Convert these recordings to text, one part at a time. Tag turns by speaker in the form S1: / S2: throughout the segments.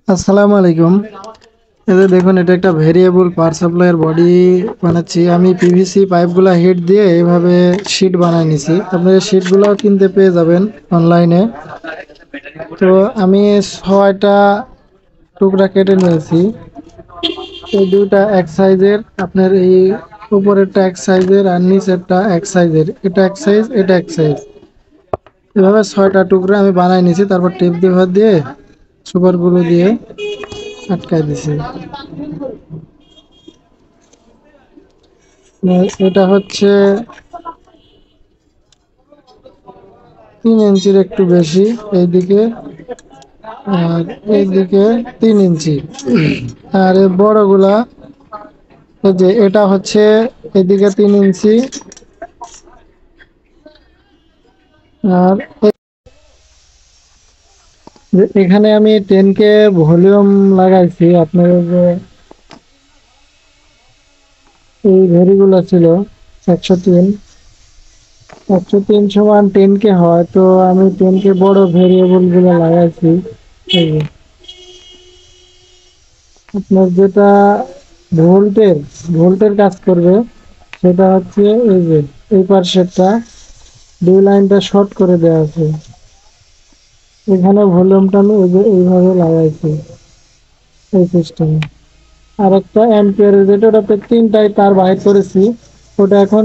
S1: আসসালামু আলাইকুম। এই যে দেখুন, এটা একটা ভেরিয়েবল পাওয়ার সাপ্লাইয়ের বডি বানাচ্ছি আমি। পিভিসি পাইপগুলা হিট দিয়ে এইভাবে শীট বানায় নিছি। আপনারা শীটগুলো কিনতে পেয়ে যাবেন অনলাইনে। তো আমি 6টা টুকরা কেটে নিয়েছি। এই দুইটা এক সাইজের, আপনার এই উপরেরটা এক সাইজের আর নিচেরটা এক সাইজের। এটা এক সাইজ, এটা এক সাইজ। এভাবে 6টা টুকরা আমি বানাই নিছি। তারপর টেপ দিয়ে সুপার গ্লু দিয়ে আটকায় দিছি। এটা হচ্ছে 3 ইঞ্চির একটু বেশি এইদিকে, আর এইদিকে 3 ইঞ্চি। আর এই বড়গুলা, এই যে এটা হচ্ছে এদিকে 3 ইঞ্চি, আর এখানে আমি 10K ভলিউম লাগাইছি। আপনার যে এই ভেরিগুলো ছিল 103 সমান 10K হয়, তো আমি 10K বড় ভেরিয়েবল গুলো লাগাইছি। এই যে আপনার যেটা ভোল্টের ভোল্টের কাজ করবে, সেটা হচ্ছে এই যে এই পাশেরটা দুই লাইনটা শর্ট করে দেওয়া আছে। এখানে ভলিউমটা আমি এই যে এইভাবে লাগাইছি এই সিস্টেমে। আর একটা অ্যাম্পিয়ারের যেটা, ওটাতে 3টাই তার বাইর করেছি। ওটা এখন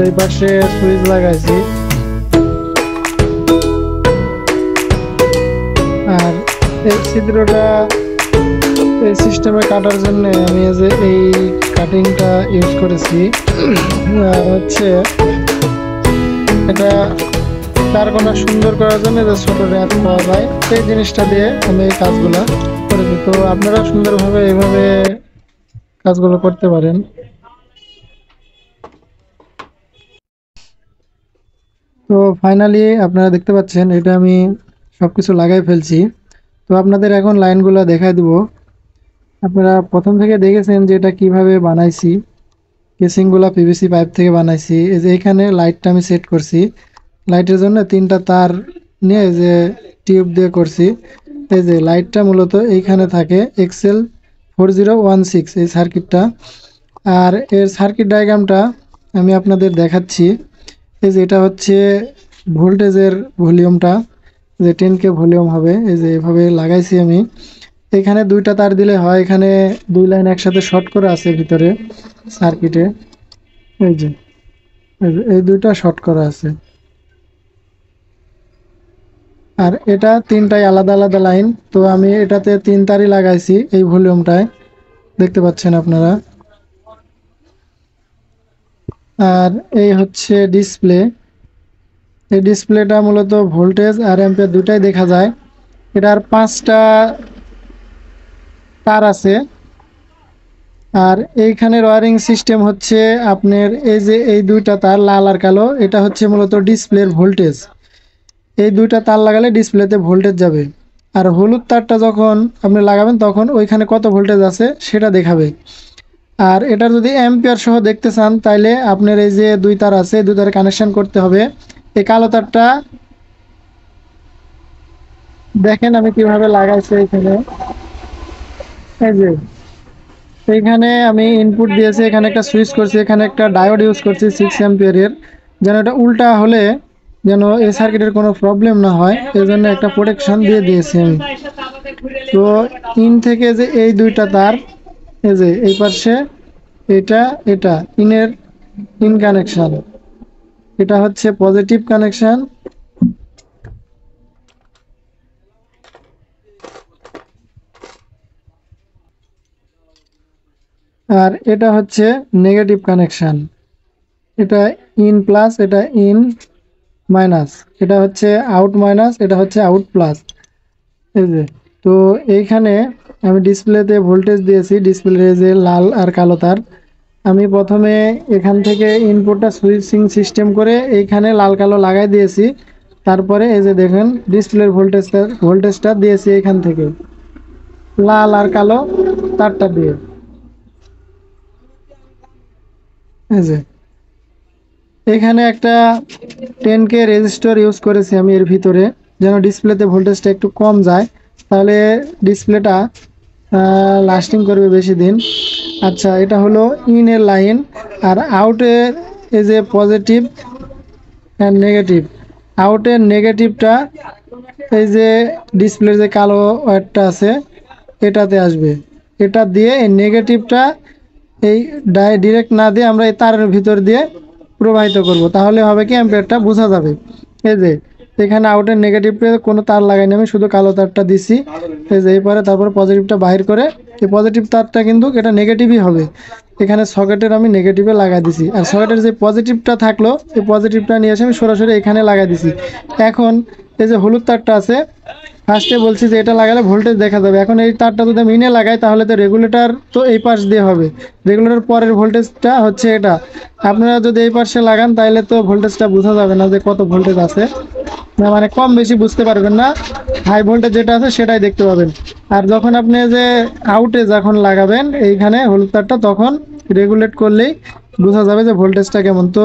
S1: এই পাশে সুইচ লাগাইছি। আর এই ছিদ্রটা এই সিস্টেমে কাটার জন্য আমি যে এই কাটিংটা ইউজ করেছি। আর হচ্ছে এটা তারগুলো সুন্দর করার জন্য যে ছোট র্যাপ পাওয়া যায়, সেই জিনিসটা দিয়ে আমি এই কাজগুলো করেছি। তো আপনারা সুন্দরভাবে এইভাবে কাজগুলো করতে পারেন। তো ফাইনালি আপনারা দেখতে পাচ্ছেন, এটা আমি সবকিছু লাগাই ফেলছি। তো আপনাদের এখন লাইনগুলো দেখাই দিব। আপনারা প্রথম থেকে দেখেছেন যে এটা কিভাবে বানাইছি। কেসিংগুলো পিভিসি পাইপ থেকে বানাইছি। এই যে এখানে লাইটটা আমি সেট করছি। লাইটের জন্য 3টা তার নিয়ে যে টিউব দিয়ে করছি। এই যে লাইটটা মূলত এইখানে থাকে, XL4016 এই সার্কিটটা। আর এর সার্কিট ডায়াগ্রামটা আমি আপনাদের দেখাচ্ছি। এই যে এটা হচ্ছে ভোল্টেজের ভলিউমটা, যে 10K ভলিউম হবে। এই যে এভাবে লাগাইছি আমি। এখানে 2টা তার দিলে হয়। এখানে 2 লাইন একসাথে শর্ট করা আছে ভিতরে সার্কিটে। এই যে এই 2টা শর্ট করা আছে। আর এটা 3টাই আলাদা আলাদা লাইন। তো আমি এটাতে 3 তারই লাগাইছি এই ভলিউমটায়, দেখতে পাচ্ছেন আপনারা। আর এই হচ্ছে ডিসপ্লে। এই ডিসপ্লেটা মূলত ভোল্টেজ আর অ্যাম্পিয়ার দুটাই দেখা যায়। এটার 5টা তার আছে। আর এইখানের ওয়ারিং সিস্টেম হচ্ছে আপনার এই যে এই 2টা তার লাল আর কালো, এটা হচ্ছে মূলত ডিসপ্লের ভোল্টেজ। এই 2টা তার লাগালে ডিসপ্লেতে ভোল্টেজ যাবে। আর হলুদ তারটা যখন আপনি লাগাবেন, তখন ওইখানে কত ভোল্টেজ আছে সেটা দেখাবে। আর এটা যদি অ্যাম্পিয়ার সহ দেখতে চান, তাইলে আপনার এই যে 2 তার আছে, 2 তারে কানেকশন করতে হবে। এই কালো তারটা দেখেন আমি কিভাবে লাগাইছি। এখানে এই যে এইখানে আমি ইনপুট দিয়েছি, এখানে একটা সুইচ করছি, এখানে একটা ডায়োড ইউজ করছি 6 অ্যাম্পিয়ারের, যেন এটা উল্টা হলে যেন এই সার্কিটের কোনো প্রবলেম না হয়, এই জন্য একটা প্রোটেকশন দিয়ে দিয়েছি আমি। তো ইন থেকে যে এই 2টা তার, এই যে এই পাশে এটা ইনের ইন কানেকশন, এটা হচ্ছে পজিটিভ কানেকশন, আর এটা হচ্ছে নেগেটিভ কানেকশন। এটা ইন প্লাস, এটা ইন মাইনাস, এটা হচ্ছে আউট মাইনাস, এটা হচ্ছে আউট প্লাস। এই যে, তো এইখানে আমি ডিসপ্লেতে ভোল্টেজ দিয়েছি, ডিসপ্লে যে লাল আর কালো তার। আমি প্রথমে এখান থেকে ইনপুটটা সুইচিং সিস্টেম করে এইখানে লাল কালো লাগাই দিয়েছি। তারপরে এই যে দেখেন ডিসপ্লের ভোল্টেজটা দিয়েছি এখান থেকে লাল আর কালো তারটা দিয়ে। এই যে এখানে একটা 10K রেজিস্টর ইউজ করেছি আমি এর ভিতরে, যেন ডিসপ্লেতে ভোল্টেজটা একটু কম যায়, তাহলে ডিসপ্লেটা লাস্টিং করবে বেশি দিন। আচ্ছা, এটা হলো ইনের লাইন, আর আউটের এই যে পজিটিভ অ্যান্ড নেগেটিভ। আউটের নেগেটিভটা এই যে ডিসপ্লের যে কালো ওয়্যারটা আছে এটাতে আসবে। এটা দিয়ে এই নেগেটিভটা এই ডিরেক্ট না দিয়ে আমরা এই তারের ভিতর দিয়ে প্রবাহিত করব, তাহলে হবে কি অ্যাম্পিয়ারটা বোঝা যাবে। এই যে এখানে আউটের নেগেটিভে কোনো তার লাগাইনি আমি, শুধু কালো তারটা দিছি। এই যে এরপরে তারপর পজিটিভটা বাইর করে, এই পজিটিভ তারটা কিন্তু এটা নেগেটিভই হবে, এখানে সকেটের আমি নেগেটিভে লাগাই দিছি। আর সকেটের যে পজিটিভটা থাকলো এই পজিটিভটা নিয়ে এসে আমি সরাসরি এখানে লাগাই দিছি। এখন এই যে হলুদ তারটা আছে, ফার্স্টে বলছি যে এটা লাগালে ভোল্টেজ দেখা যাবে। এখন এই তারটা যদি আমি ইনে লাগাই তাহলে তো রেগুলেটর তো এই পাশ দিয়ে হবে, রেগুলেটর পরের ভোল্টেজটা হচ্ছে এটা। আপনারা যদি এই পাশে লাগান তাহলে তো ভোল্টেজটা বোঝা যাবে না যে কত ভোল্টেজ আছে, না মানে কম বেশি বুঝতে পারবেন না, হাই ভোল্টেজ যেটা আছে সেটাই দেখতে পাবেন। আর যখন আপনি যে আউটে যখন লাগাবেন এইখানে হলুদ তারটা, তখন রেগুলেট করলেই বোঝা যাবে যে ভোল্টেজটা কেমন। তো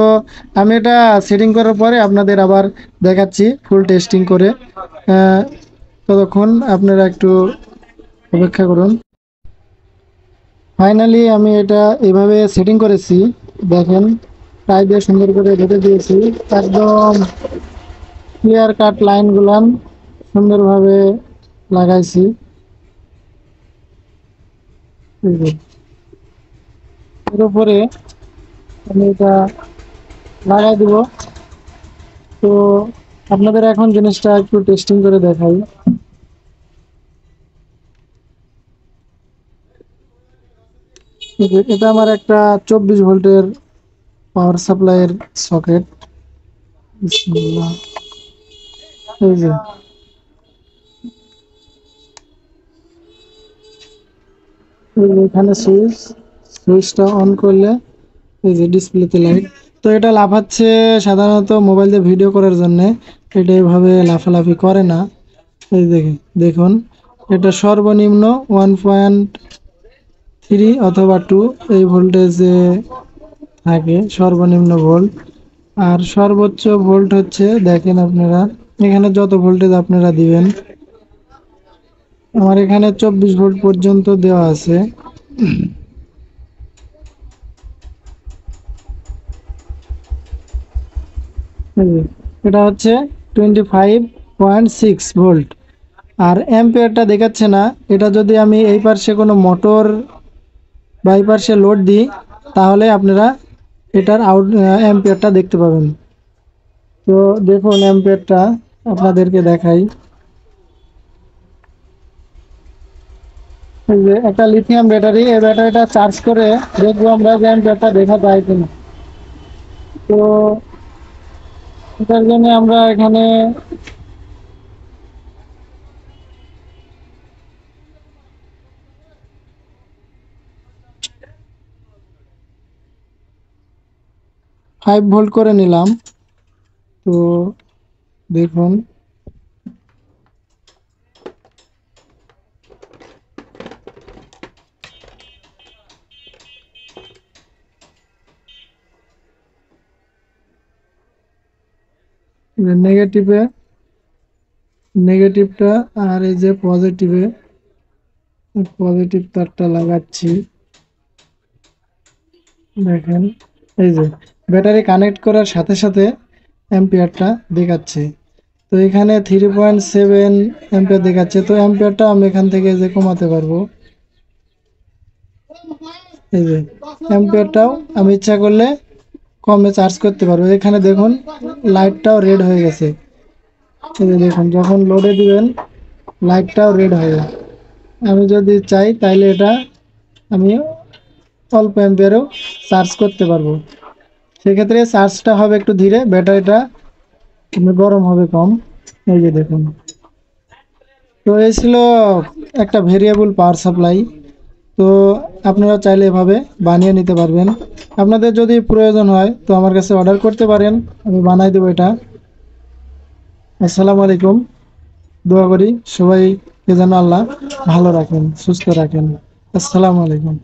S1: আমি এটা সেটিং করার পরে আপনাদের আবার দেখাচ্ছি ফুল টেস্টিং করে। ততক্ষণ আপনারা একটু অপেক্ষা করুন। ফাইনালি আমি এটা এভাবে সেটিং করেছি, দেখেন টাই দিয়ে সুন্দর করে বেঁধে দিয়েছি, একদম ক্লিয়ার কাট লাইনগুলান সুন্দরভাবে লাগাইছি। এর উপরে আমি এটা লাগাই দিব। তো আপনাদের এখন জিনিসটা একটু টেস্টিং করে দেখাই। এটা আমার একটা 24 ভোল্টের পাওয়ার সাপ্লাইয়ের সকেট। বিসমিল্লাহ। এই যে এখানে সুইচটা অন করলে এই যে ডিসপ্লেতে লাইট। তো এটা লাফাচ্ছে সাধারণত মোবাইল দিয়ে ভিডিও করার জন্য, এটা এভাবে লাফালাফি করে না। এই দেখুন এটা সর্বনিম্ন 1.3 অথবা 2 এই ভোল্টেজে থাকে, সর্বনিম্ন ভোল্ট। আর সর্বোচ্চ ভোল্ট হচ্ছে দেখেন আপনারা, এখানে যত ভোল্টেজ আপনারা দিবেন, আমার এখানে 24 ভোল্ট পর্যন্ত দেওয়া আছে। এটা হচ্ছে 25.6 ভোল্ট। আর অ্যাম্পিয়ারটা দেখাচ্ছে না, এটা যদি আমি এই পাশে কোনো মোটর বা এই পাশে লোড দিই তাহলে আপনারা এটার অ্যাম্পিয়ারটা দেখতে পাবেন। তো দেখুন অ্যাম্পিয়ারটা আপনাদেরকে দেখাই। এই যে একটা লিথিয়াম ব্যাটারি, এই ব্যাটারিটা চার্জ করে দেখবো আমরা যে অ্যাম্পিয়ারটা দেখা যায় কিনা। তো এটার জন্য আমরা এখানে 5 ভোল্ট করে নিলাম। তো দেখুন নেগেটিভটা আর এই যে পজিটিভ তারটা লাগাচ্ছি। দেখেন এই যে ব্যাটারি কানেক্ট করার সাথে সাথে অ্যাম্পিয়ারটা দেখাচ্ছে। তো এখানে 3.7 অ্যাম্পিয়ার দেখাচ্ছে। তো অ্যাম্পিয়ারটা আমি এখান থেকে যে কমাতে পারবো। এই যে অ্যাম্পিয়ারটাও আমি ইচ্ছা করলে কমে চার্জ করতে পারবো। এখানে দেখুন লাইটটাও রেড হয়ে গেছে। এই যে দেখুন, যখন লোডে দিবেন লাইটটাও রেড হয়ে যায়। আমি যদি চাই তাইলে এটা আমি অল্প অ্যাম্পিয়ারেও চার্জ করতে পারবো। সেক্ষেত্রে চার্জটা হবে একটু ধীরে, ব্যাটারিটা গরম হবে কম। এই যে দেখুন, তো এই ছিল একটা ভেরিয়েবল পাওয়ার সাপ্লাই। তো আপনারা চাইলে এভাবে বানিয়ে নিতে পারবেন। আপনাদের যদি প্রয়োজন হয় তো আমার কাছে অর্ডার করতে পারেন, আমি বানাই দেবো এটা। আসসালামু আলাইকুম। দোয়া করি সবাইকে যেন আল্লাহ ভালো রাখেন, সুস্থ রাখেন। আসসালামু আলাইকুম।